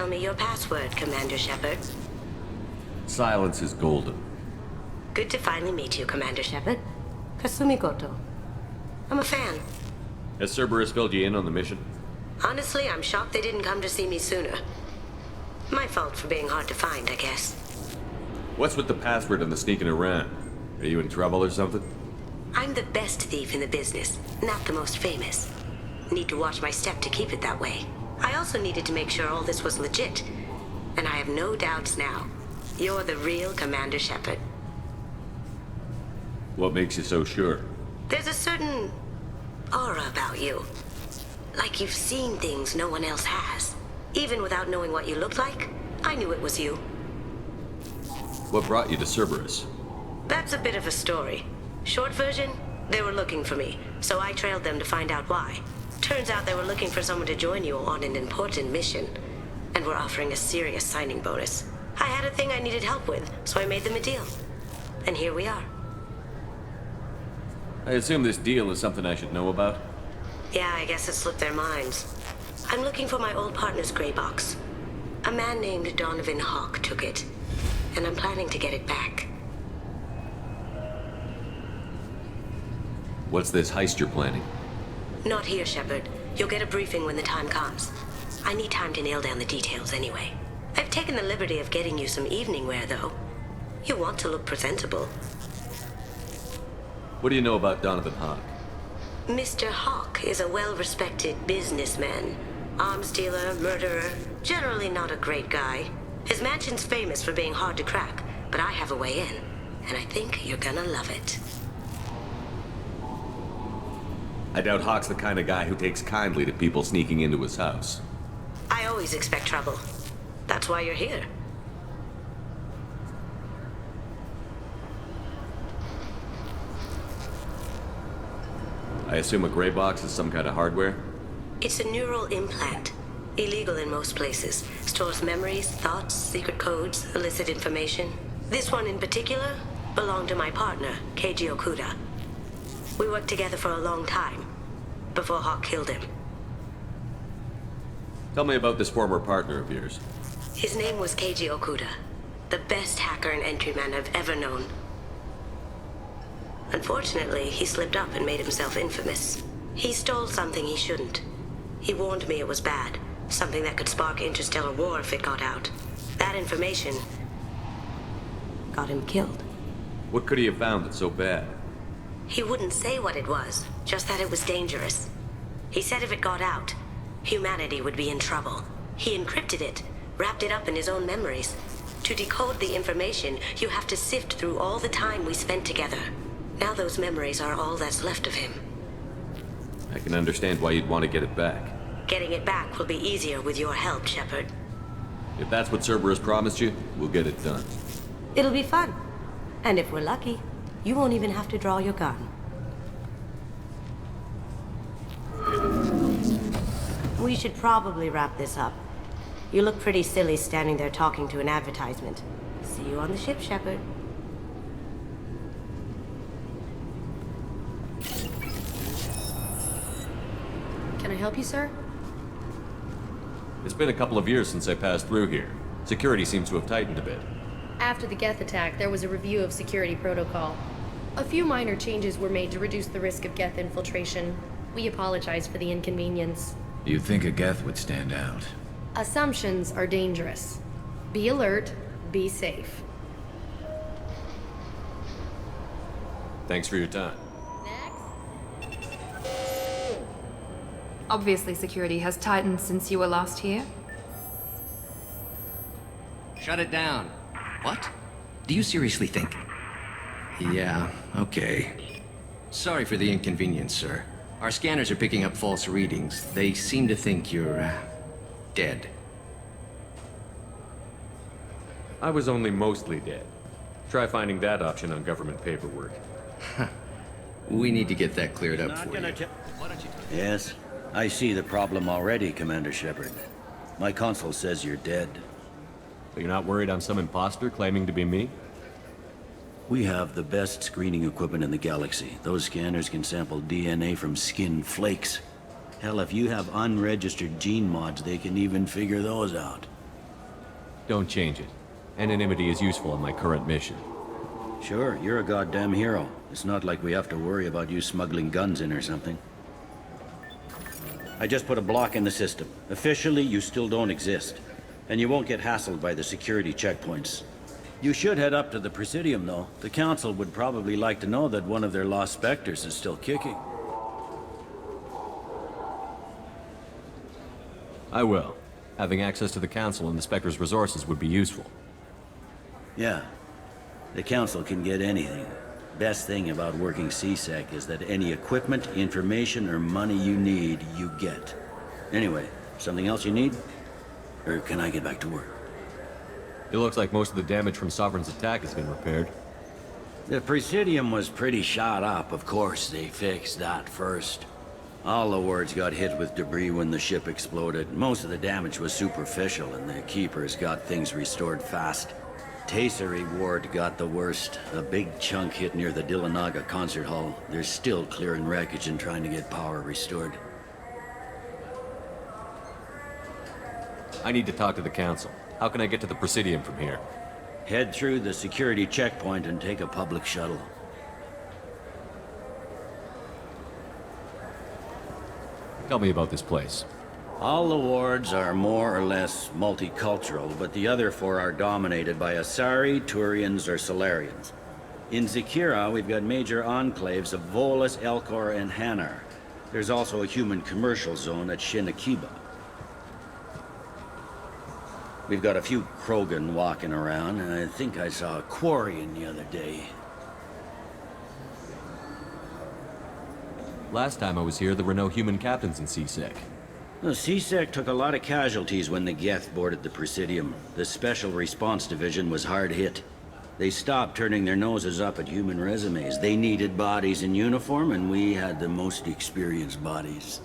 tell me your password, Commander Shepard? Silence is golden. Good to finally meet you, Commander Shepard. Kasumi Goto. I'm a fan. Has Cerberus filled you in on the mission? Honestly, I'm shocked they didn't come to see me sooner. My fault for being hard to find, I guess. What's with the password and the sneaking around? Are you in trouble or something? I'm the best thief in the business, not the most famous. Need to watch my step to keep it that way. I also needed to make sure all this was legit. And I have no doubts now. You're the real Commander Shepard. What makes you so sure? There's a certain aura about you. Like you've seen things no one else has. Even without knowing what you looked like, I knew it was you. What brought you to Cerberus? That's a bit of a story. Short version, they were looking for me, so I trailed them to find out why. Turns out they were looking for someone to join you on an important mission, and were offering a serious signing bonus. I had a thing I needed help with, so I made them a deal. And here we are. I assume this deal is something I should know about? Yeah, I guess it slipped their minds. I'm looking for my old partner's gray box. A man named Donovan Hawk took it, and I'm planning to get it back. What's this heist you're planning? Not here, Shepard. You'll get a briefing when the time comes. I need time to nail down the details anyway. I've taken the liberty of getting you some evening wear, though. You want to look presentable. What do you know about Donovan Hawk? Mr. Hawk is a well-respected businessman. Arms dealer, murderer, generally not a great guy. His mansion's famous for being hard to crack, but I have a way in, and I think you're gonna love it. I doubt Hawk's the kind of guy who takes kindly to people sneaking into his house. I always expect trouble. That's why you're here. I assume a gray box is some kind of hardware? It's a neural implant. Illegal in most places. Stores memories, thoughts, secret codes, illicit information. This one in particular belonged to my partner, Keiji Okuda. We worked together for a long time, before Hawk killed him. Tell me about this former partner of yours. His name was Keiji Okuda, the best hacker and entryman I've ever known. Unfortunately, he slipped up and made himself infamous. He stole something he shouldn't. He warned me it was bad, something that could spark interstellar war if it got out. That information got him killed. What could he have found that's so bad? He wouldn't say what it was, just that it was dangerous. He said if it got out, humanity would be in trouble. He encrypted it, wrapped it up in his own memories. To decode the information, you have to sift through all the time we spent together. Now those memories are all that's left of him. I can understand why you'd want to get it back. Getting it back will be easier with your help, Shepard. If that's what Cerberus promised you, we'll get it done. It'll be fun. And if we're lucky, you won't even have to draw your gun. We should probably wrap this up. You look pretty silly standing there talking to an advertisement. See you on the ship, Shepard. Can I help you, sir? It's been a couple of years since I passed through here. Security seems to have tightened a bit. After the Geth attack, there was a review of security protocol. A few minor changes were made to reduce the risk of Geth infiltration. We apologize for the inconvenience. You'd think a Geth would stand out. Assumptions are dangerous. Be alert, be safe. Thanks for your time. Obviously, security has tightened since you were last here. Shut it down. What? Do you seriously think? Yeah, okay. Sorry for the inconvenience, sir. Our scanners are picking up false readings. They seem to think you're, dead. I was only mostly dead. Try finding that option on government paperwork. We need to get that cleared up for you. Yes, I see the problem already, Commander Shepard. My console says you're dead. But you're not worried I'm some imposter claiming to be me? We have the best screening equipment in the galaxy. Those scanners can sample DNA from skin flakes. Hell, if you have unregistered gene mods, they can even figure those out. Don't change it. Anonymity is useful in my current mission. Sure, you're a goddamn hero. It's not like we have to worry about you smuggling guns in or something. I just put a block in the system. Officially, you still don't exist. And you won't get hassled by the security checkpoints. You should head up to the Presidium, though. The Council would probably like to know that one of their lost specters is still kicking. I will. Having access to the Council and the Spectre's resources would be useful. Yeah. The Council can get anything. Best thing about working CSEC is that any equipment, information, or money you need, you get. Anyway, something else you need? Or can I get back to work? It looks like most of the damage from Sovereign's attack has been repaired. The Presidium was pretty shot up. Of course, they fixed that first. All the wards got hit with debris when the ship exploded. Most of the damage was superficial, and the Keepers got things restored fast. Tasery Ward got the worst. A big chunk hit near the Dillanaga concert hall. They're still clearing wreckage and trying to get power restored. I need to talk to the Council. How can I get to the Presidium from here? Head through the security checkpoint and take a public shuttle. Tell me about this place. All the wards are more or less multicultural, but the other four are dominated by Asari, Turians, or Solarians. In Zakira, we've got major enclaves of Volus, Elcor, and Hanar. There's also a human commercial zone at Shinakiba. We've got a few Krogan walking around, and I think I saw a Quarian the other day. Last time I was here, there were no human captains in CSEC. The CSEC took a lot of casualties when the Geth boarded the Presidium. The Special Response Division was hard hit. They stopped turning their noses up at human resumes. They needed bodies in uniform, and we had the most experienced bodies.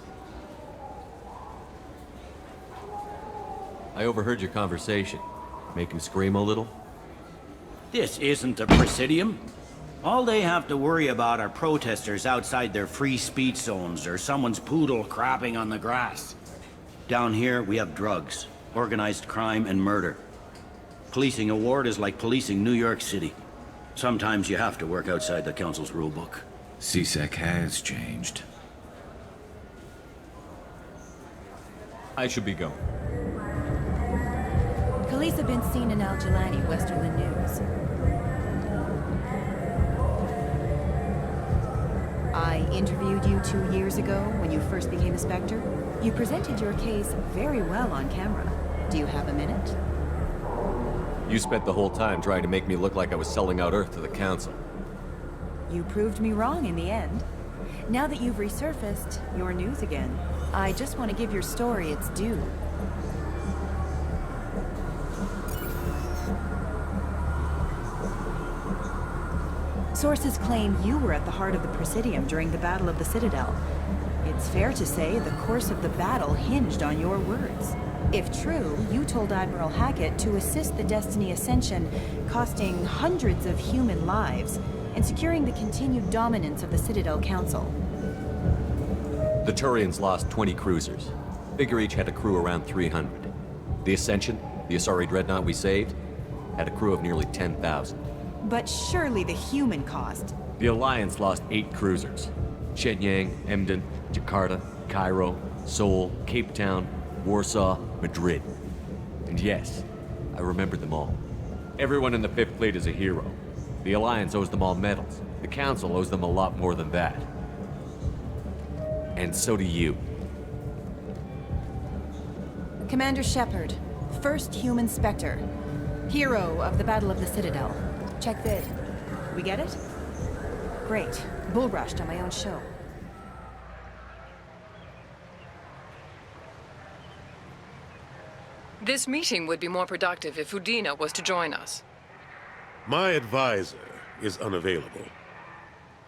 I overheard your conversation. Make him scream a little? This isn't a Presidium. All they have to worry about are protesters outside their free speech zones or someone's poodle crapping on the grass. Down here, we have drugs, organized crime, and murder. Policing a ward is like policing New York City. Sometimes you have to work outside the Council's rulebook. CSEC has changed. I should be going. Police have been seen in Al Jelani, west of the news. I interviewed you 2 years ago when you first became a Spectre. You presented your case very well on camera. Do you have a minute? You spent the whole time trying to make me look like I was selling out Earth to the Council. You proved me wrong in the end. Now that you've resurfaced, you're news again. I just want to give your story its due. Sources claim you were at the heart of the Presidium during the Battle of the Citadel. It's fair to say the course of the battle hinged on your words. If true, you told Admiral Hackett to assist the Destiny Ascension, costing hundreds of human lives, and securing the continued dominance of the Citadel Council. The Turians lost 20 cruisers. Figure each had a crew around 300. The Ascension, the Asari dreadnought we saved, had a crew of nearly 10,000. But surely the human cost. The Alliance lost 8 cruisers. Shenyang, Emden, Jakarta, Cairo, Seoul, Cape Town, Warsaw, Madrid. And yes, I remember them all. Everyone in the 5th Fleet is a hero. The Alliance owes them all medals. The Council owes them a lot more than that. And so do you. Commander Shepard, first human Spectre. Hero of the Battle of the Citadel. Check vid. We get it? Great. Bull rushed on my own show. This meeting would be more productive if Udina was to join us. My advisor is unavailable.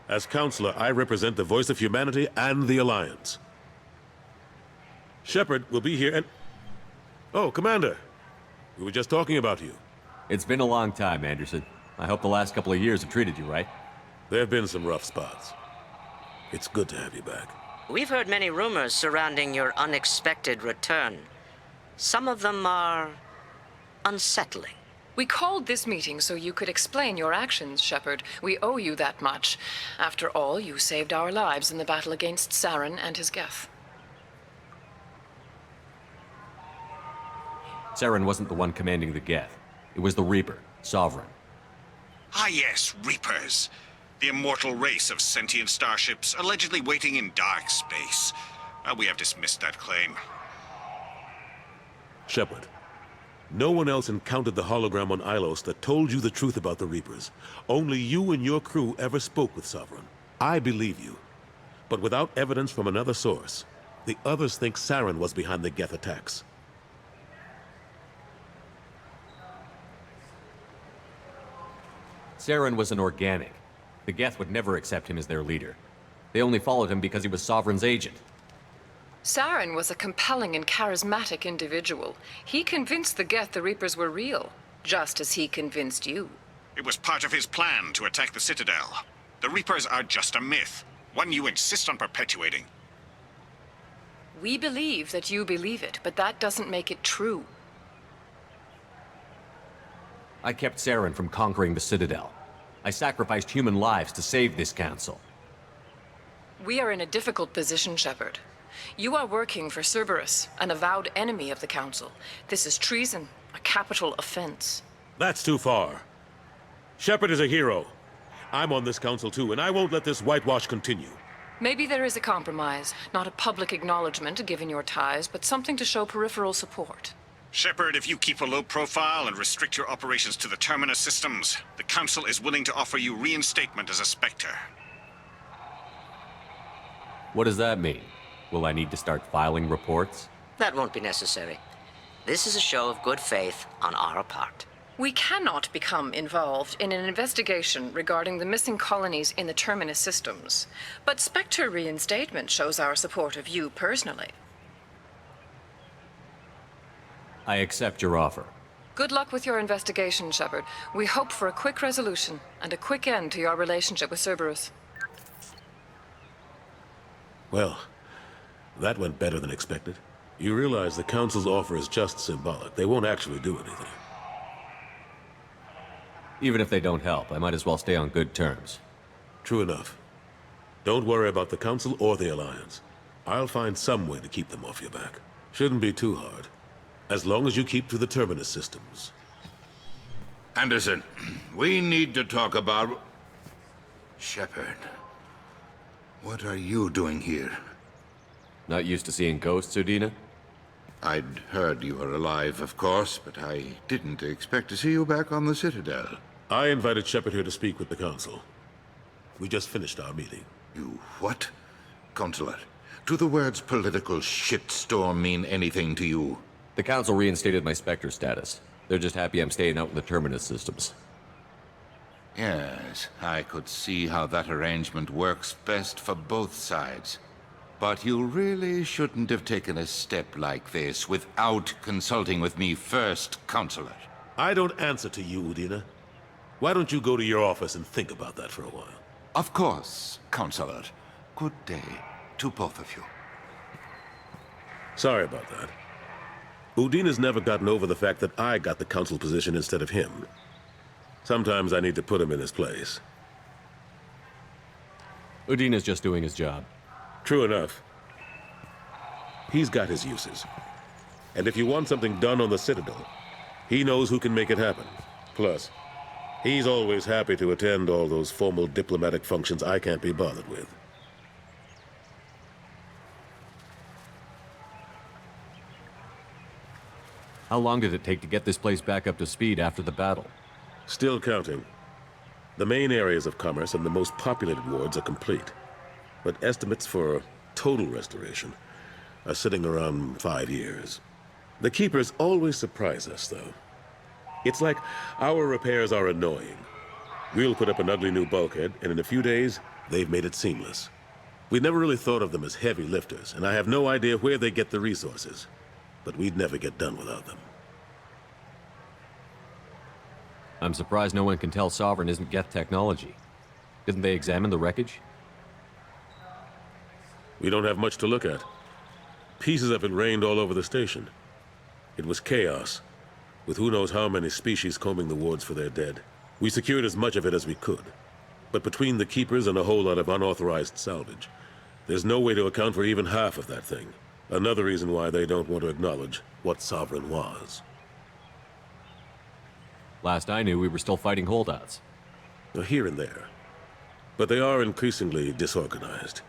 As counselor, I represent the voice of humanity and the Alliance. Shepard will be here and... Oh, Commander. We were just talking about you. It's been a long time, Anderson. I hope the last couple of years have treated you right. There have been some rough spots. It's good to have you back. We've heard many rumors surrounding your unexpected return. Some of them are unsettling. We called this meeting so you could explain your actions, Shepard. We owe you that much. After all, you saved our lives in the battle against Saren and his Geth. Saren wasn't the one commanding the Geth. It was the Reaper, Sovereign. Ah yes, Reapers. The immortal race of sentient starships allegedly waiting in dark space. We have dismissed that claim. Shepard, no one else encountered the hologram on Ilos that told you the truth about the Reapers. Only you and your crew ever spoke with Sovereign. I believe you. But without evidence from another source, the others think Saren was behind the Geth attacks. Saren was an organic. The Geth would never accept him as their leader. They only followed him because he was Sovereign's agent. Saren was a compelling and charismatic individual. He convinced the Geth the Reapers were real, just as he convinced you. It was part of his plan to attack the Citadel. The Reapers are just a myth, one you insist on perpetuating. We believe that you believe it, but that doesn't make it true. I kept Saren from conquering the Citadel. I sacrificed human lives to save this council. We are in a difficult position, Shepard. You are working for Cerberus, an avowed enemy of the Council. This is treason, a capital offense. That's too far. Shepard is a hero. I'm on this council too, and I won't let this whitewash continue. Maybe there is a compromise. Not a public acknowledgement given your ties, but something to show peripheral support. Shepard, if you keep a low profile and restrict your operations to the Terminus systems, the Council is willing to offer you reinstatement as a Spectre. What does that mean? Will I need to start filing reports? That won't be necessary. This is a show of good faith on our part. We cannot become involved in an investigation regarding the missing colonies in the Terminus systems, but Spectre reinstatement shows our support of you personally. I accept your offer. Good luck with your investigation, Shepard. We hope for a quick resolution and a quick end to your relationship with Cerberus. Well, that went better than expected. You realize the Council's offer is just symbolic. They won't actually do anything. Even if they don't help, I might as well stay on good terms. True enough. Don't worry about the Council or the Alliance. I'll find some way to keep them off your back. Shouldn't be too hard. As long as you keep to the Terminus systems. Anderson, we need to talk about... Shepard. What are you doing here? Not used to seeing ghosts, Udina? I'd heard you were alive, of course, but I didn't expect to see you back on the Citadel. I invited Shepard here to speak with the Council. We just finished our meeting. You what? Consular, do the words political shitstorm mean anything to you? The Council reinstated my Spectre status. They're just happy I'm staying out in the Terminus systems. Yes, I could see how that arrangement works best for both sides. But you really shouldn't have taken a step like this without consulting with me first, Consular. I don't answer to you, Udina. Why don't you go to your office and think about that for a while? Of course, Consular. Good day to both of you. Sorry about that. Udina's never gotten over the fact that I got the Council position instead of him. Sometimes I need to put him in his place. Udina's just doing his job. True enough. He's got his uses. And if you want something done on the Citadel, he knows who can make it happen. Plus, he's always happy to attend all those formal diplomatic functions I can't be bothered with. How long did it take to get this place back up to speed after the battle? Still counting. The main areas of commerce and the most populated wards are complete. But estimates for total restoration are sitting around 5 years. The Keepers always surprise us, though. It's like our repairs are annoying. We'll put up an ugly new bulkhead, and in a few days, they've made it seamless. We never really thought of them as heavy lifters, and I have no idea where they get the resources. But we'd never get done without them. I'm surprised no one can tell Sovereign isn't Geth technology. Didn't they examine the wreckage? We don't have much to look at. Pieces of it rained all over the station. It was chaos. with who knows how many species combing the wards for their dead. We secured as much of it as we could. But between the keepers and a whole lot of unauthorized salvage, there's no way to account for even half of that thing. Another reason why they don't want to acknowledge what Sovereign was. Last I knew, we were still fighting holdouts. Here and there. But they are increasingly disorganized.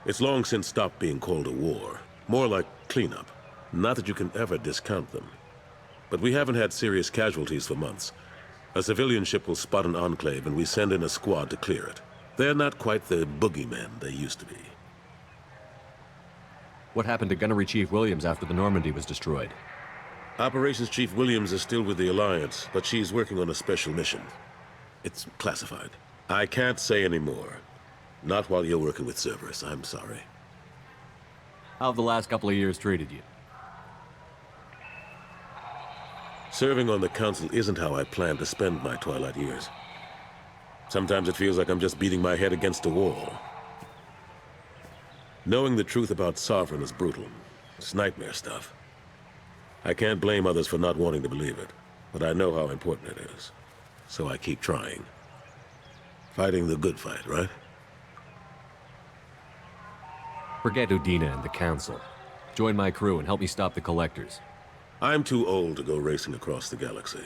It's long since stopped being called a war. More like cleanup. Not that you can ever discount them. But we haven't had serious casualties for months. A civilian ship will spot an enclave and we send in a squad to clear it. They're not quite the boogeymen they used to be. What happened to Gunnery Chief Williams after the Normandy was destroyed? Operations Chief Williams is still with the Alliance, but she's working on a special mission. It's classified. I can't say any more. Not while you're working with Cerberus, I'm sorry. How have the last couple of years treated you? Serving on the Council isn't how I plan to spend my twilight years. Sometimes it feels like I'm just beating my head against a wall. Knowing the truth about Sovereign is brutal. It's nightmare stuff. I can't blame others for not wanting to believe it, but I know how important it is. So I keep trying. Fighting the good fight, right? Forget Udina and the Council. Join my crew and help me stop the Collectors. I'm too old to go racing across the galaxy.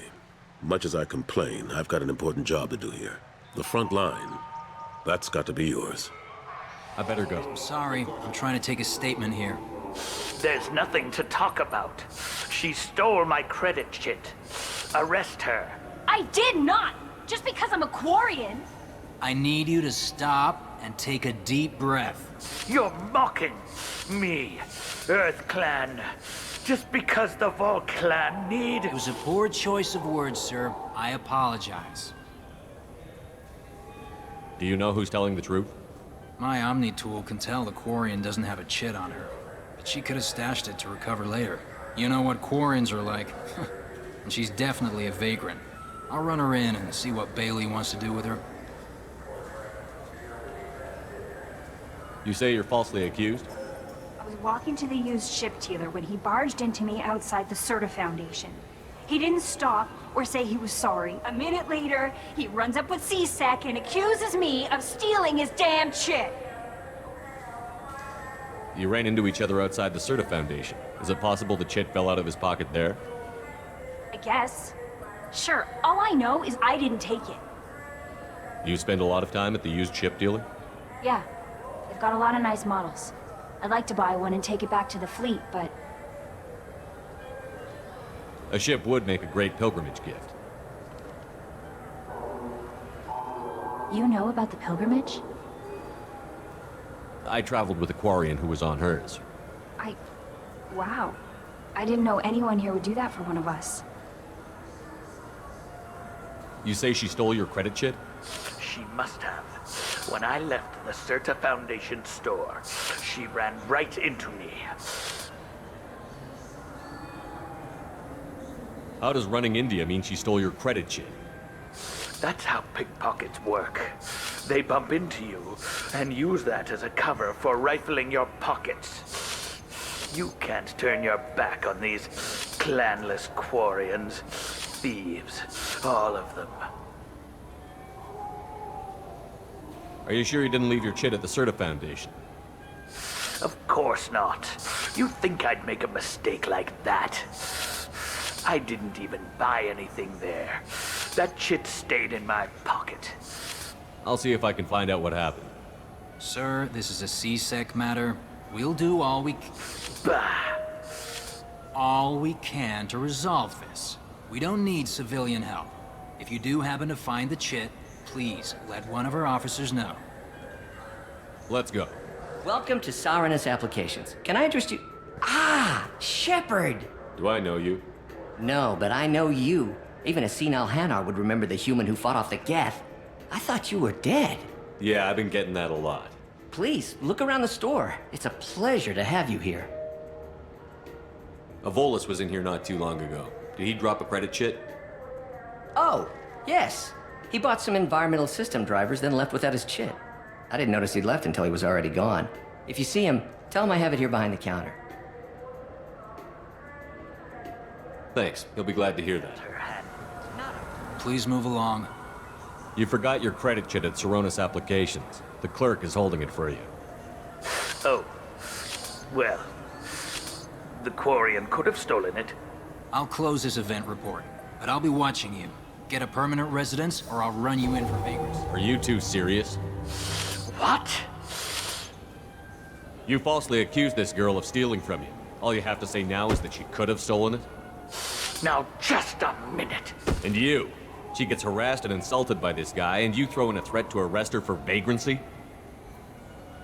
Much as I complain, I've got an important job to do here. The front line. That's got to be yours. I better go. I'm sorry. I'm trying to take a statement here. There's nothing to talk about. She stole my credit chit. Arrest her. I did not! Just because I'm a Quarian! I need you to stop and take a deep breath. You're mocking me, Earth Clan. Just because the Vol Clan need... It was a poor choice of words, sir. I apologize. Do you know who's telling the truth? My Omni tool can tell the Quarian doesn't have a chit on her, but she could have stashed it to recover later. You know what Quarians are like. And she's definitely a vagrant. I'll run her in and see what Bailey wants to do with her. You say you're falsely accused? I was walking to the used ship dealer when he barged into me outside the Serta Foundation. He didn't stop or say he was sorry. A minute later, he runs up with C-Sec and accuses me of stealing his damn chit. You ran into each other outside the Serta Foundation. Is it possible the chit fell out of his pocket there? I guess. Sure, all I know is I didn't take it. You spend a lot of time at the used ship dealer? Yeah, they've got a lot of nice models. I'd like to buy one and take it back to the fleet, but... A ship would make a great pilgrimage gift. You know about the pilgrimage? I traveled with a Quarian who was on hers. Wow. I didn't know anyone here would do that for one of us. You say she stole your credit chit? She must have. When I left the Serta Foundation store, she ran right into me. How does running India mean she stole your credit chit? That's how pickpockets work. They bump into you and use that as a cover for rifling your pockets. You can't turn your back on these clanless Quarians. Thieves, all of them. Are you sure you didn't leave your chit at the Serta Foundation? Of course not. You think I'd make a mistake like that? I didn't even buy anything there. That chit stayed in my pocket. I'll see if I can find out what happened. Sir, this is a C-Sec matter. We'll do all we can to resolve this. We don't need civilian help. If you do happen to find the chit, please let one of our officers know. Let's go. Welcome to Sarenus Applications. Can I interest you? Ah, Shepard! Do I know you? No, but I know you. Even a senile Hanar would remember the human who fought off the Geth. I thought you were dead. Yeah, I've been getting that a lot. Please, look around the store. It's a pleasure to have you here. Avolis was in here not too long ago. Did he drop a credit chit? Oh, yes. He bought some environmental system drivers, then left without his chit. I didn't notice he'd left until he was already gone. If you see him, tell him I have it here behind the counter. Thanks. He'll be glad to hear that. Please move along. You forgot your credit chit at Seronis Applications. The clerk is holding it for you. Oh. Well, the Quarian could have stolen it. I'll close this event report, but I'll be watching you. Get a permanent residence, or I'll run you in for vagrancy. Are you two serious? What? You falsely accused this girl of stealing from you. All you have to say now is that she could have stolen it? Now, just a minute. And you? She gets harassed and insulted by this guy, and you throw in a threat to arrest her for vagrancy?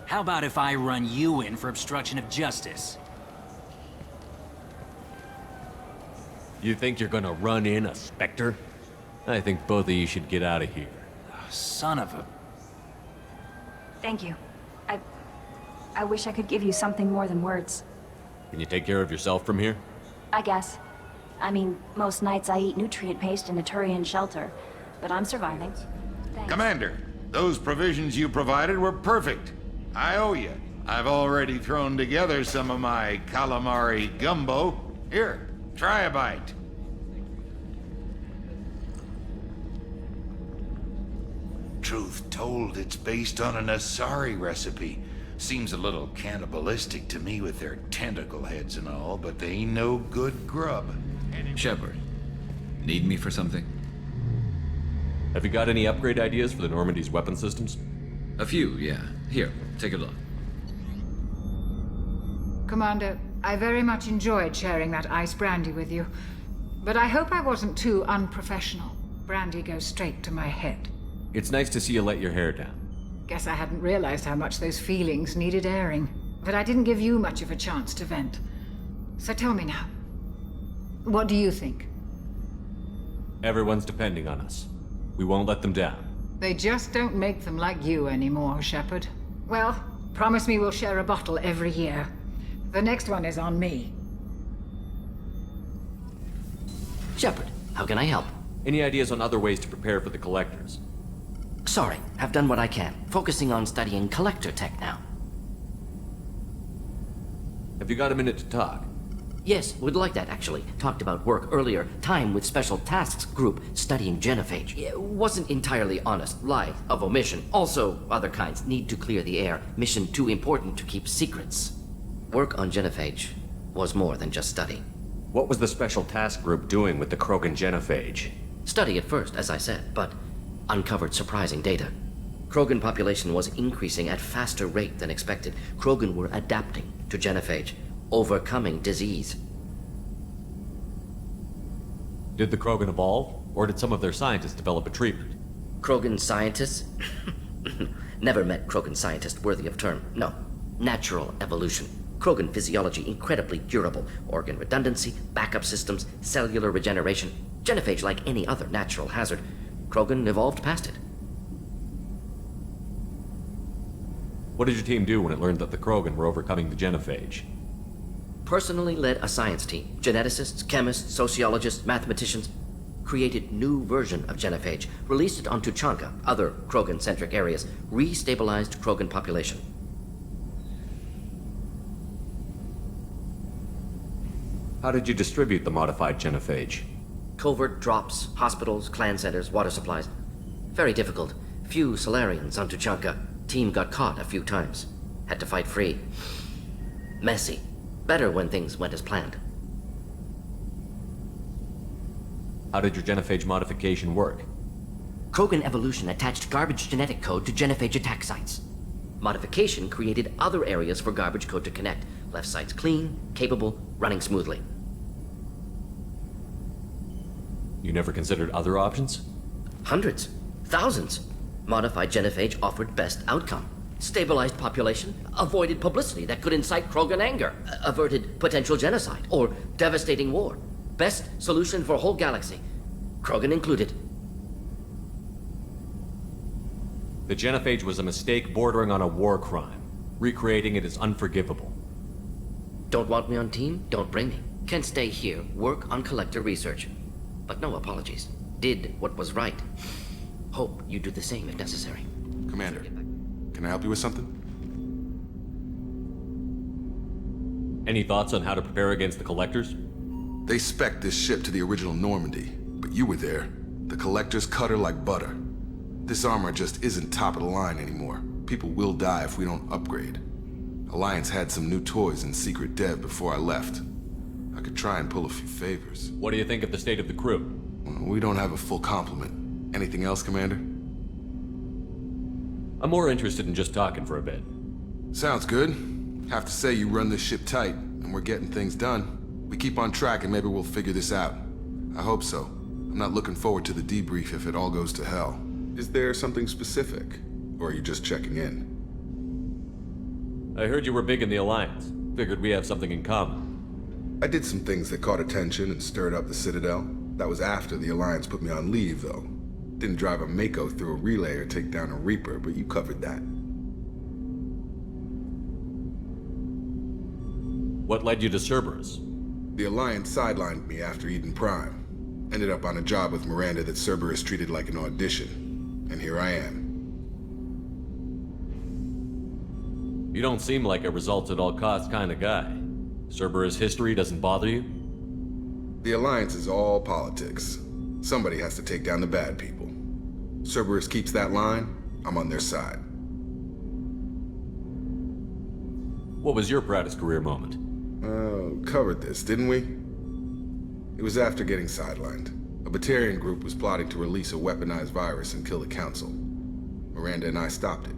How about if I run you in for obstruction of justice? You think you're gonna run in a Spectre? I think both of you should get out of here. Son of a... Thank you. I wish I could give you something more than words. Can you take care of yourself from here? I guess. I mean, most nights I eat nutrient paste in a Turian shelter, but I'm surviving. Thanks. Commander, those provisions you provided were perfect. I owe you. I've already thrown together some of my calamari gumbo. Here, try a bite. Truth told, it's based on an Asari recipe. Seems a little cannibalistic to me with their tentacle heads and all, but they ain't no good grub. Shepard, need me for something? Have you got any upgrade ideas for the Normandy's weapon systems? A few, yeah. Here, take a look. Commander, I very much enjoyed sharing that ice brandy with you, but I hope I wasn't too unprofessional. Brandy goes straight to my head. It's nice to see you let your hair down. Guess I hadn't realized how much those feelings needed airing, but I didn't give you much of a chance to vent. So tell me now, what do you think? Everyone's depending on us. We won't let them down. They just don't make them like you anymore, Shepard. Well, promise me we'll share a bottle every year. The next one is on me. Shepard, how can I help? Any ideas on other ways to prepare for the Collectors? Sorry, I've done what I can. Focusing on studying collector tech now. Have you got a minute to talk? Yes, would like that, actually. Talked about work earlier. Time with Special Tasks Group studying genophage. It wasn't entirely honest. Lie of omission. Also, other kinds. Need to clear the air. Mission too important to keep secrets. Work on genophage was more than just study. What was the Special Task Group doing with the Krogan genophage? Study at first, as I said, but uncovered surprising data. Krogan population was increasing at faster rate than expected. Krogan were adapting to genophage, overcoming disease. Did the Krogan evolve, or did some of their scientists develop a treatment? Krogan scientists? Never met Krogan scientist worthy of term. No. Natural evolution. Krogan physiology incredibly durable. Organ redundancy, backup systems, cellular regeneration. Genophage like any other natural hazard. Krogan evolved past it. What did your team do when it learned that the Krogan were overcoming the genophage? Personally led a science team. Geneticists, chemists, sociologists, mathematicians. Created new version of genophage. Released it on Tuchanka, other Krogan-centric areas. Restabilized Krogan population. How did you distribute the modified genophage? Covert drops, hospitals, clan centers, water supplies. Very difficult. Few Solarians on Tuchanka. Team got caught a few times. Had to fight free. Messy. Better when things went as planned. How did your genophage modification work? Krogan evolution attached garbage genetic code to genophage attack sites. Modification created other areas for garbage code to connect. Left sites clean, capable, running smoothly. You never considered other options? Hundreds. Thousands. Modified genophage offered best outcome. Stabilized population, avoided publicity that could incite Krogan anger, averted potential genocide, or devastating war. Best solution for whole galaxy. Krogan included. The genophage was a mistake bordering on a war crime. Recreating it is unforgivable. Don't want me on team? Don't bring me. Can stay here, work on collector research. But no apologies. Did what was right. Hope you do the same if necessary. Commander, can I help you with something? Any thoughts on how to prepare against the Collectors? They spec'd this ship to the original Normandy, but you were there. The Collector's cut her like butter. This armor just isn't top of the line anymore. People will die if we don't upgrade. Alliance had some new toys in secret dev before I left. I could try and pull a few favors. What do you think of the state of the crew? We don't have a full complement. Anything else, Commander? I'm more interested in just talking for a bit. Sounds good. Have to say you run this ship tight, and we're getting things done. We keep on track and maybe we'll figure this out. I hope so. I'm not looking forward to the debrief if it all goes to hell. Is there something specific? Or are you just checking in? I heard you were big in the Alliance. Figured we have something in common. I did some things that caught attention and stirred up the Citadel. That was after the Alliance put me on leave, though. Didn't drive a Mako through a relay or take down a Reaper, but you covered that. What led you to Cerberus? The Alliance sidelined me after Eden Prime. Ended up on a job with Miranda that Cerberus treated like an audition. And here I am. You don't seem like a results-at-all-costs kind of guy. Cerberus history doesn't bother you? The Alliance is all politics. Somebody has to take down the bad people. Cerberus keeps that line, I'm on their side. What was your proudest career moment? Covered this, didn't we? It was after getting sidelined. A Batarian group was plotting to release a weaponized virus and kill the Council. Miranda and I stopped it.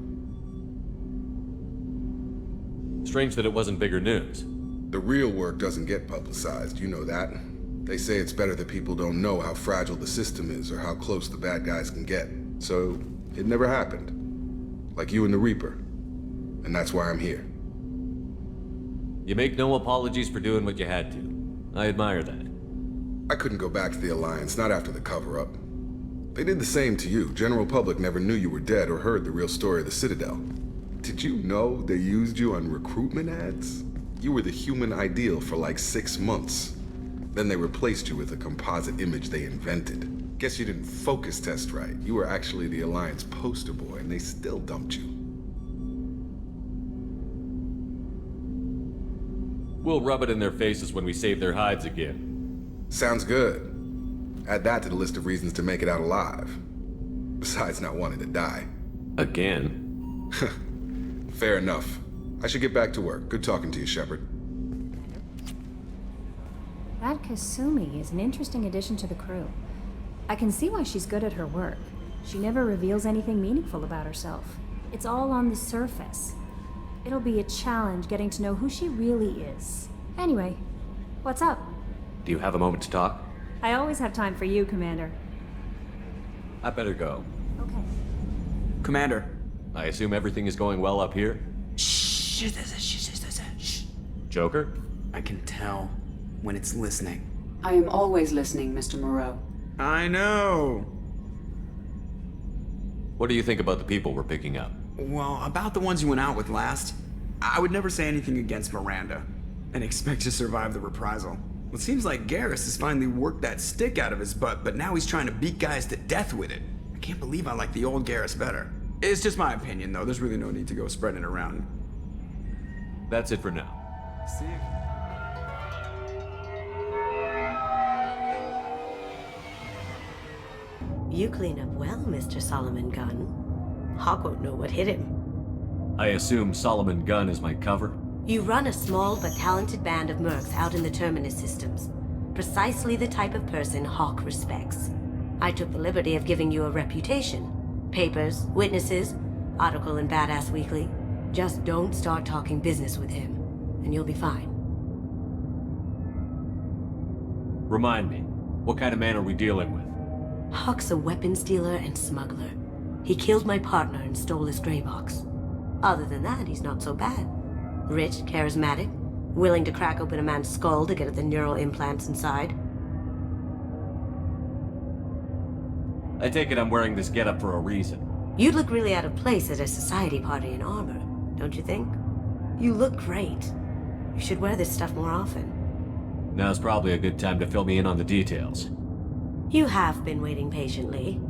Strange that it wasn't bigger news. The real work doesn't get publicized, you know that. They say it's better that people don't know how fragile the system is or how close the bad guys can get. So, it never happened. Like you and the Reaper. And that's why I'm here. You make no apologies for doing what you had to. I admire that. I couldn't go back to the Alliance, not after the cover-up. They did the same to you. General public never knew you were dead or heard the real story of the Citadel. Did you know they used you on recruitment ads? You were the human ideal for like 6 months. Then they replaced you with a composite image they invented. Guess you didn't focus test right. You were actually the Alliance poster boy, and they still dumped you. We'll rub it in their faces when we save their hides again. Sounds good. Add that to the list of reasons to make it out alive. Besides not wanting to die. Again? Fair enough. I should get back to work. Good talking to you, Shepard. That Kasumi is an interesting addition to the crew. I can see why she's good at her work. She never reveals anything meaningful about herself. It's all on the surface. It'll be a challenge getting to know who she really is. Anyway, what's up? Do you have a moment to talk? I always have time for you, Commander. I better go. Okay. Commander. I assume everything is going well up here? Shh. Joker? I can tell when it's listening. I am always listening, Mr. Moreau. I know. What do you think about the people we're picking up? Well, about the ones you went out with last, I would never say anything against Miranda and expect to survive the reprisal. Well, it seems like Garrus has finally worked that stick out of his butt, but now he's trying to beat guys to death with it. I can't believe I like the old Garrus better. It's just my opinion, though. There's really no need to go spreading it around. That's it for now. See you. You clean up well, Mr. Solomon Gunn. Hawk won't know what hit him. I assume Solomon Gunn is my cover? You run a small but talented band of mercs out in the Terminus systems. Precisely the type of person Hawk respects. I took the liberty of giving you a reputation. Papers, witnesses, article in Badass Weekly. Just don't start talking business with him, and you'll be fine. Remind me, what kind of man are we dealing with? Hawk's a weapons dealer and smuggler. He killed my partner and stole his gray box. Other than that, he's not so bad. Rich, charismatic, willing to crack open a man's skull to get at the neural implants inside. I take it I'm wearing this getup for a reason. You'd look really out of place at a society party in armor, don't you think? You look great. You should wear this stuff more often. Now's probably a good time to fill me in on the details. You have been waiting patiently.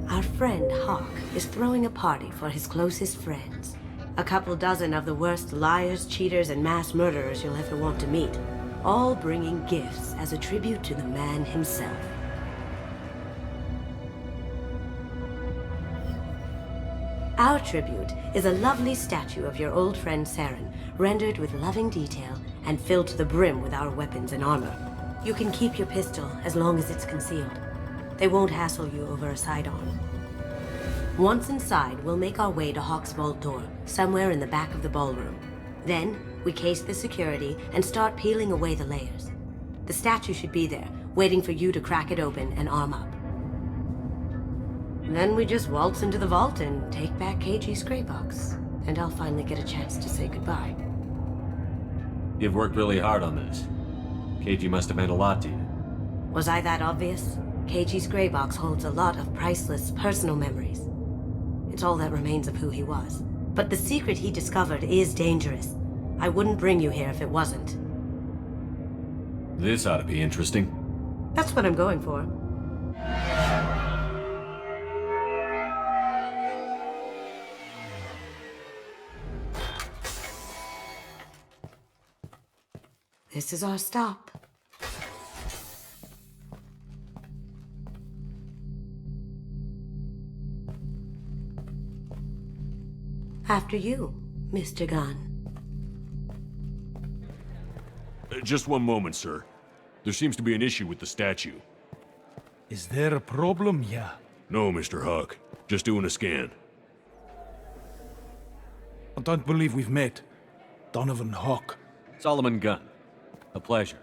Our friend Hawk is throwing a party for his closest friends. A couple dozen of the worst liars, cheaters, and mass murderers you'll ever want to meet. All bringing gifts as a tribute to the man himself. Our tribute is a lovely statue of your old friend Saren, rendered with loving detail and filled to the brim with our weapons and armor. You can keep your pistol as long as it's concealed. They won't hassle you over a sidearm. Once inside, we'll make our way to Hawk's vault door, somewhere in the back of the ballroom. Then, we case the security and start peeling away the layers. The statue should be there, waiting for you to crack it open and arm up. Then we just waltz into the vault and take back KG's gray box. And I'll finally get a chance to say goodbye. You've worked really hard on this. KG must have meant a lot to you. Was I that obvious? KG's gray box holds a lot of priceless personal memories. It's all that remains of who he was. But the secret he discovered is dangerous. I wouldn't bring you here if it wasn't. This ought to be interesting. That's what I'm going for. This is our stop. After you, Mr. Gunn. Just one moment, sir. There seems to be an issue with the statue. Is there a problem here? No, Mr. Huck. Just doing a scan. I don't believe we've met. Donovan Huck. Solomon Gunn. A pleasure.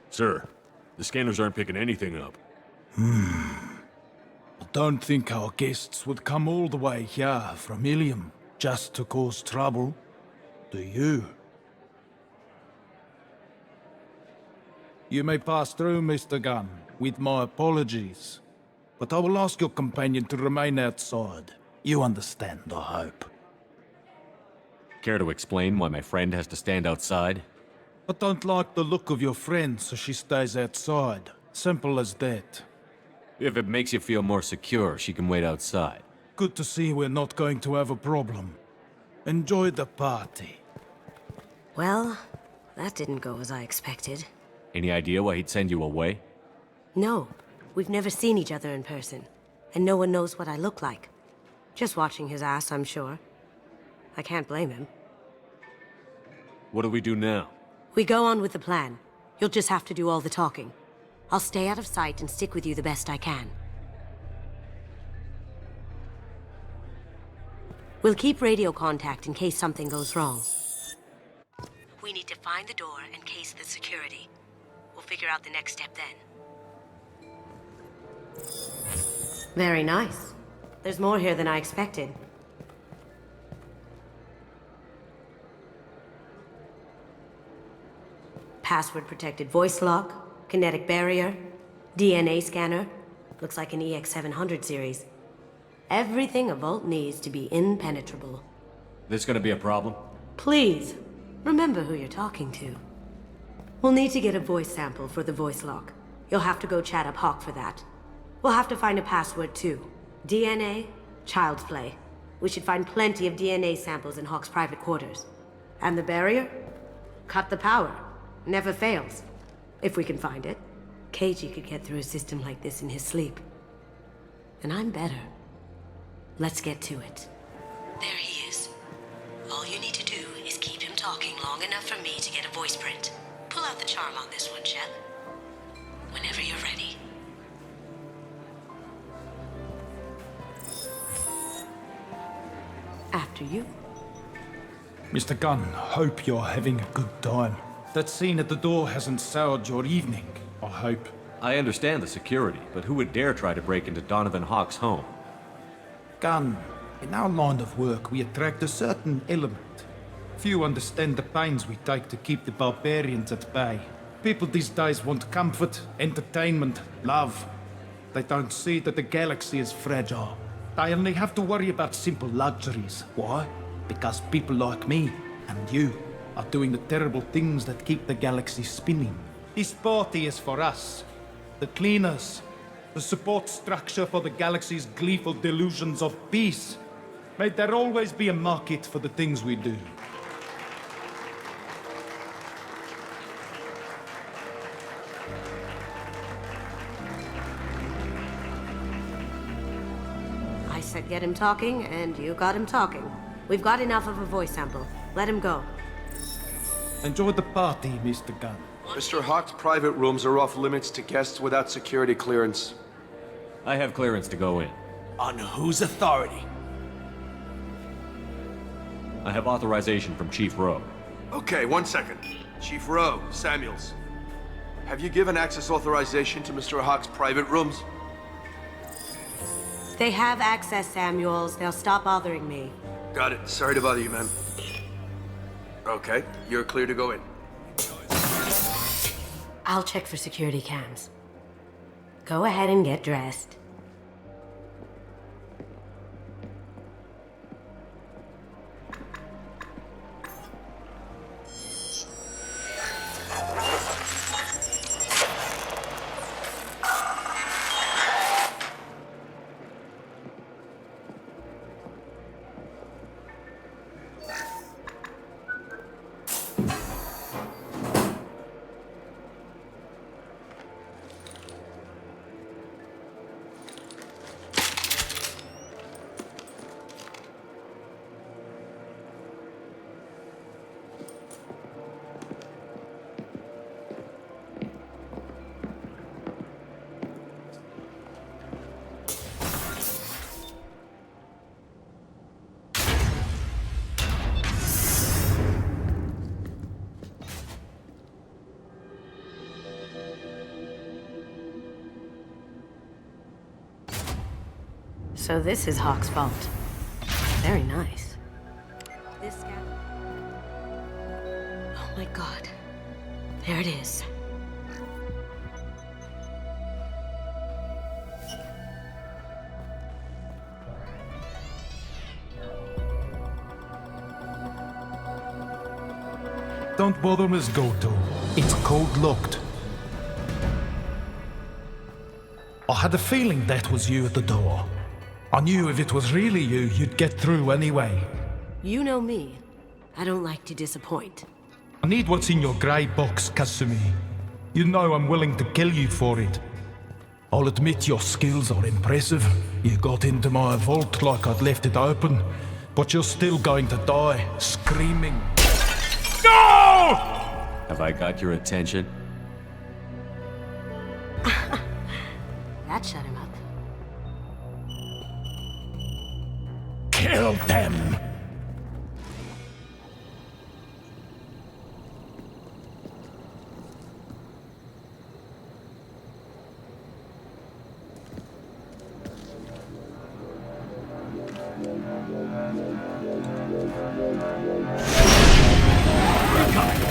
Sir, the scanners aren't picking anything up. I don't think our guests would come all the way here from Ilium just to cause trouble. Do you? You may pass through, Mr. Gunn, with my apologies. But I will ask your companion to remain outside. You understand, I hope. Care to explain why my friend has to stand outside? I don't like the look of your friend, so she stays outside. Simple as that. If it makes you feel more secure, she can wait outside. Good to see we're not going to have a problem. Enjoy the party. Well, that didn't go as I expected. Any idea why he'd send you away? No, we've never seen each other in person, and no one knows what I look like. Just watching his ass, I'm sure. I can't blame him. What do we do now? We go on with the plan. You'll just have to do all the talking. I'll stay out of sight and stick with you the best I can. We'll keep radio contact in case something goes wrong. We need to find the door and case the security. We'll figure out the next step then. Very nice. There's more here than I expected. Password-protected voice lock, kinetic barrier, DNA scanner. Looks like an EX700 series. Everything a vault needs to be impenetrable. This gonna be a problem? Please, remember who you're talking to. We'll need to get a voice sample for the voice lock. You'll have to go chat up Hawk for that. We'll have to find a password too. DNA, child's play. We should find plenty of DNA samples in Hawk's private quarters. And the barrier? Cut the power. Never fails. If we can find it. KG could get through a system like this in his sleep. And I'm better. Let's get to it. There he is. All you need to do is keep him talking long enough for me to get a voice print. Pull out the charm on this one, Shep. Whenever you're ready. After you. Mr. Gunn, hope you're having a good time. That scene at the door hasn't soured your evening, I hope. I understand the security, but who would dare try to break into Donovan Hawk's home? Gunn, in our line of work, we attract a certain element. Few understand the pains we take to keep the barbarians at bay. People these days want comfort, entertainment, love. They don't see that the galaxy is fragile. They only have to worry about simple luxuries. Why? Because people like me and you are doing the terrible things that keep the galaxy spinning. This party is for us, the cleaners, the support structure for the galaxy's gleeful delusions of peace. May there always be a market for the things we do. I said get him talking, and you got him talking. We've got enough of a voice sample. Let him go. Enjoy the party, Mr. Gunn. Mr. Hawk's private rooms are off limits to guests without security clearance. I have clearance to go in. On whose authority? I have authorization from Chief Rowe. Okay, 1 second. Chief Rowe, Samuels. Have you given access authorization to Mr. Hawk's private rooms? They have access, Samuels. They'll stop bothering me. Got it. Sorry to bother you, man. Okay, you're clear to go in. I'll check for security cams. Go ahead and get dressed. So this is Hawk's fault. Very nice. This guy... Oh my god. There it is. Don't bother, Miss Goto. It's code-locked. I had a feeling that was you at the door. I knew if it was really you, you'd get through anyway. You know me. I don't like to disappoint. I need what's in your grey box, Kasumi. You know I'm willing to kill you for it. I'll admit your skills are impressive. You got into my vault like I'd left it open, but you're still going to die, screaming. No! Have I got your attention? That shut him up. Kill them!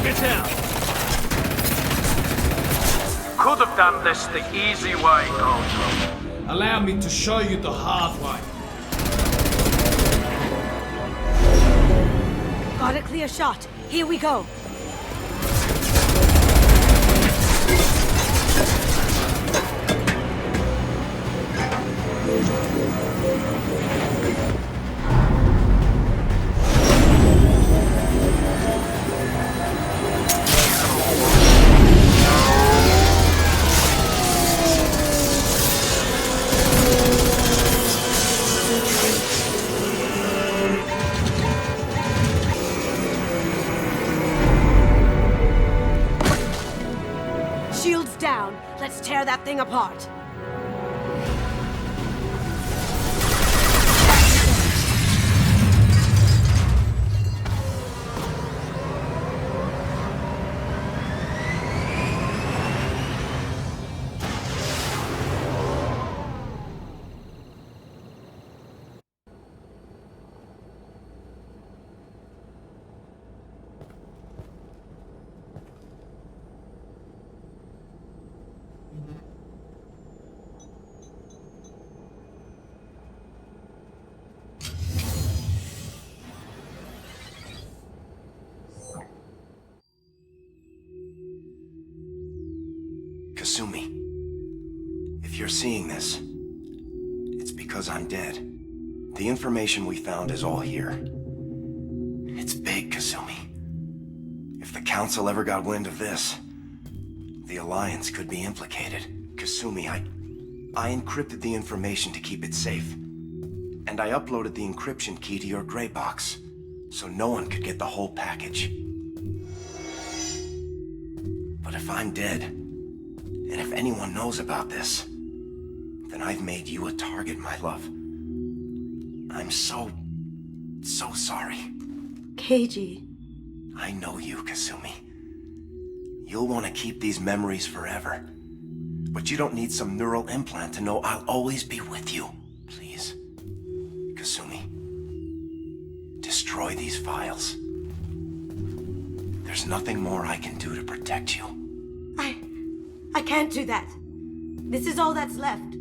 Get out! Could have done this the easy way, Goto. Allow me to show you the hard way. Got a clear shot. Here we go. Shields down. Let's tear that thing apart. Kasumi, if you're seeing this, it's because I'm dead. The information we found is all here. It's big, Kasumi. If the Council ever got wind of this, the Alliance could be implicated. Kasumi, I encrypted the information to keep it safe. And I uploaded the encryption key to your gray box, so no one could get the whole package. But if I'm dead, and if anyone knows about this, then I've made you a target, my love. I'm so sorry. Keiji. I know you, Kasumi. You'll want to keep these memories forever. But you don't need some neural implant to know I'll always be with you. Please. Kasumi. Destroy these files. There's nothing more I can do to protect you. I can't do that. This is all that's left.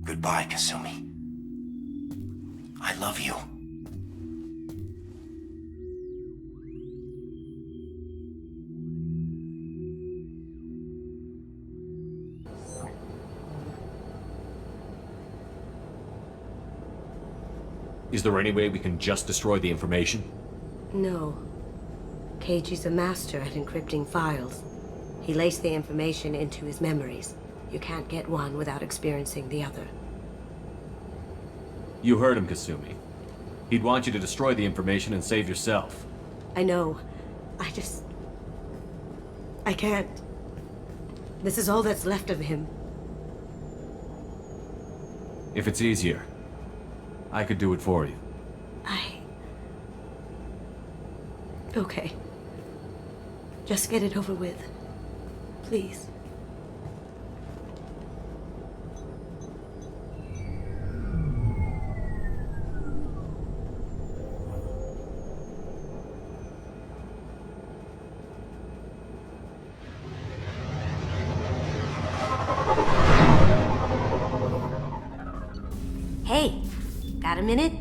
Goodbye, Kasumi. I love you. Is there any way we can just destroy the information? No. Keiji's a master at encrypting files. He laced the information into his memories. You can't get one without experiencing the other. You heard him, Kasumi. He'd want you to destroy the information and save yourself. I know. I can't. This is all that's left of him. If it's easier, I could do it for you. Okay. Just get it over with. Please. Hey, got a minute?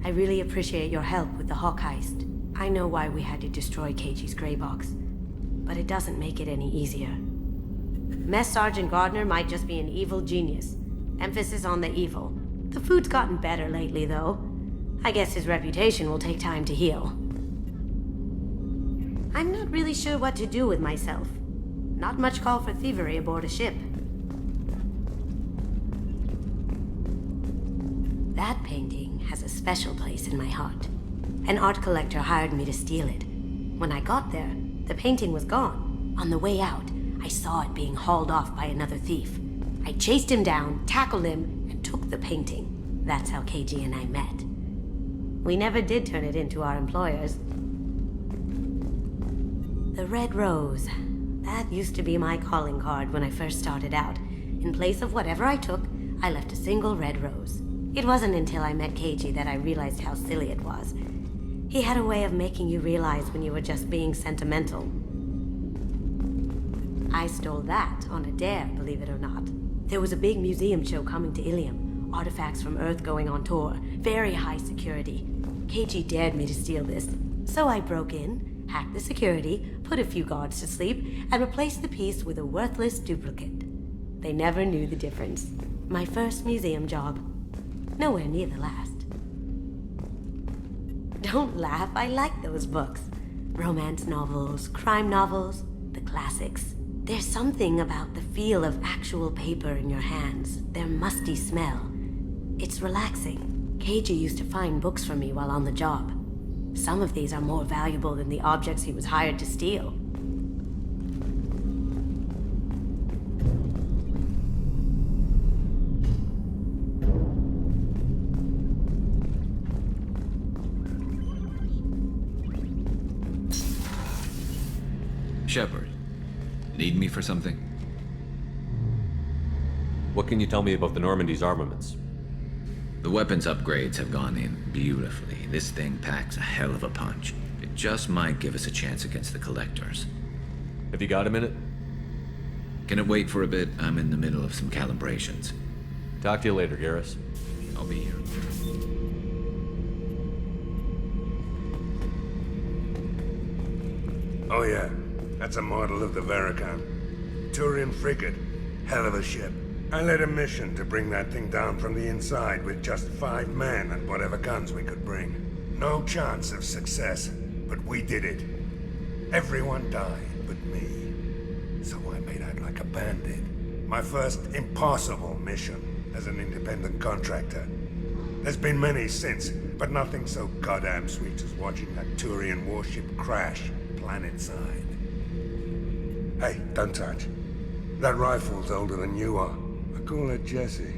I really appreciate your help with the Hawk heist. I know why we had to destroy Keiji's gray box, but it doesn't make it any easier. Mess Sergeant Gardner might just be an evil genius. Emphasis on the evil. The food's gotten better lately, though. I guess his reputation will take time to heal. I'm not really sure what to do with myself. Not much call for thievery aboard a ship. That painting has a special place in my heart. An art collector hired me to steal it. When I got there, the painting was gone. On the way out, I saw it being hauled off by another thief. I chased him down, tackled him, and took the painting. That's how Keiji and I met. We never did turn it into our employers. The Red Rose. That used to be my calling card when I first started out. In place of whatever I took, I left a single red rose. It wasn't until I met Keiji that I realized how silly it was. He had a way of making you realize when you were just being sentimental. I stole that on a dare, believe it or not. There was a big museum show coming to Ilium. Artifacts from Earth going on tour. Very high security. Keiji dared me to steal this. So I broke in, hacked the security, put a few guards to sleep, and replaced the piece with a worthless duplicate. They never knew the difference. My first museum job. Nowhere near the last. Don't laugh, I like those books. Romance novels, crime novels, the classics. There's something about the feel of actual paper in your hands, their musty smell. It's relaxing. Keiji used to find books for me while on the job. Some of these are more valuable than the objects he was hired to steal. Shepard, need me for something? What can you tell me about the Normandy's armaments? The weapons upgrades have gone in beautifully. This thing packs a hell of a punch. It just might give us a chance against the Collectors. Have you got a minute? Can it wait for a bit? I'm in the middle of some calibrations. Talk to you later, Garrus. I'll be here. Oh yeah, that's a model of the Varicon. Turian frigate. Hell of a ship. I led a mission to bring that thing down from the inside with just 5 men and whatever guns we could bring. No chance of success, but we did it. Everyone died but me. So I made out like a bandit. My first impossible mission as an independent contractor. There's been many since, but nothing so goddamn sweet as watching that Turian warship crash planet-side. Hey, don't touch. That rifle's older than you are. I call it Jesse.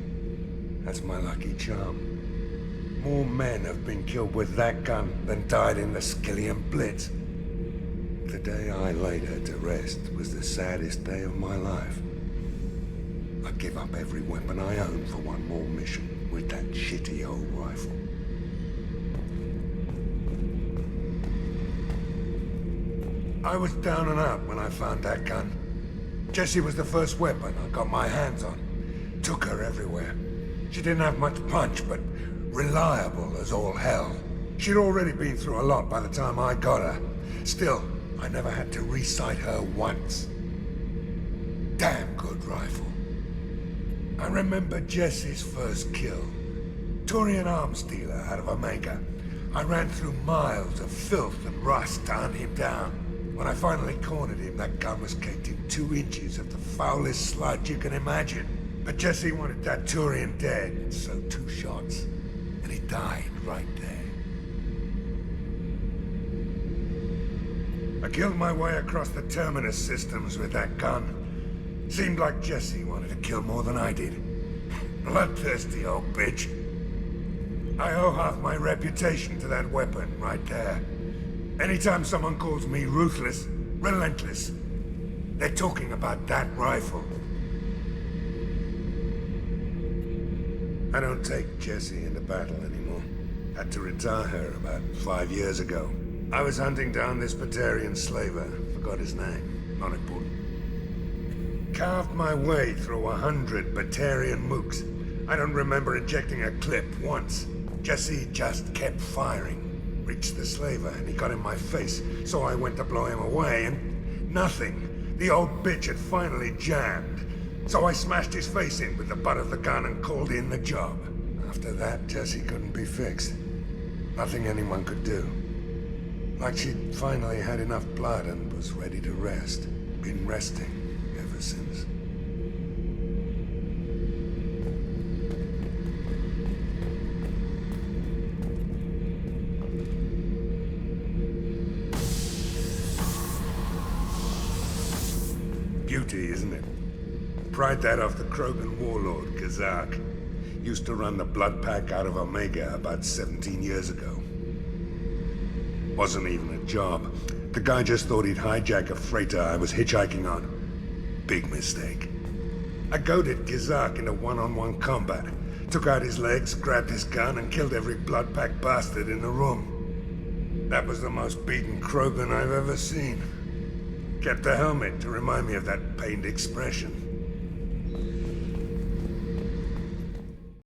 That's my lucky charm. More men have been killed with that gun than died in the Skillian Blitz. The day I laid her to rest was the saddest day of my life. I'd give up every weapon I own for one more mission with that shitty old rifle. I was down and out when I found that gun. Jesse was the first weapon I got my hands on. Took her everywhere. She didn't have much punch, but reliable as all hell. She'd already been through a lot by the time I got her. Still, I never had to re-sight her once. Damn good rifle. I remember Jesse's first kill. Turian arms dealer out of Omega. I ran through miles of filth and rust to hunt him down. When I finally cornered him, that gun was caked in 2 inches of the foulest sludge you can imagine. But Jesse wanted that Turian dead, so 2 shots. And he died right there. I killed my way across the Terminus systems with that gun. Seemed like Jesse wanted to kill more than I did. Bloodthirsty old bitch. I owe half my reputation to that weapon right there. Anytime someone calls me ruthless, relentless, they're talking about that rifle. I don't take Jessie into battle anymore. Had to retire her about 5 years ago. I was hunting down this Batarian slaver. Forgot his name. Not important. Carved my way through 100 Batarian mooks. I don't remember injecting a clip once. Jesse just kept firing. Reached the slaver and he got in my face, so I went to blow him away and nothing. The old bitch had finally jammed. So I smashed his face in with the butt of the gun and called in the job. After that, Jesse couldn't be fixed. Nothing anyone could do. Like she'd finally had enough blood and was ready to rest. Been resting ever since. Beauty, isn't it? Pried that off the Krogan warlord, Kazak. Used to run the blood pack out of Omega about 17 years ago. Wasn't even a job. The guy just thought he'd hijack a freighter I was hitchhiking on. Big mistake. I goaded Kazak into one-on-one combat. Took out his legs, grabbed his gun, and killed every blood pack bastard in the room. That was the most beaten Krogan I've ever seen. Kept a helmet to remind me of that pained expression.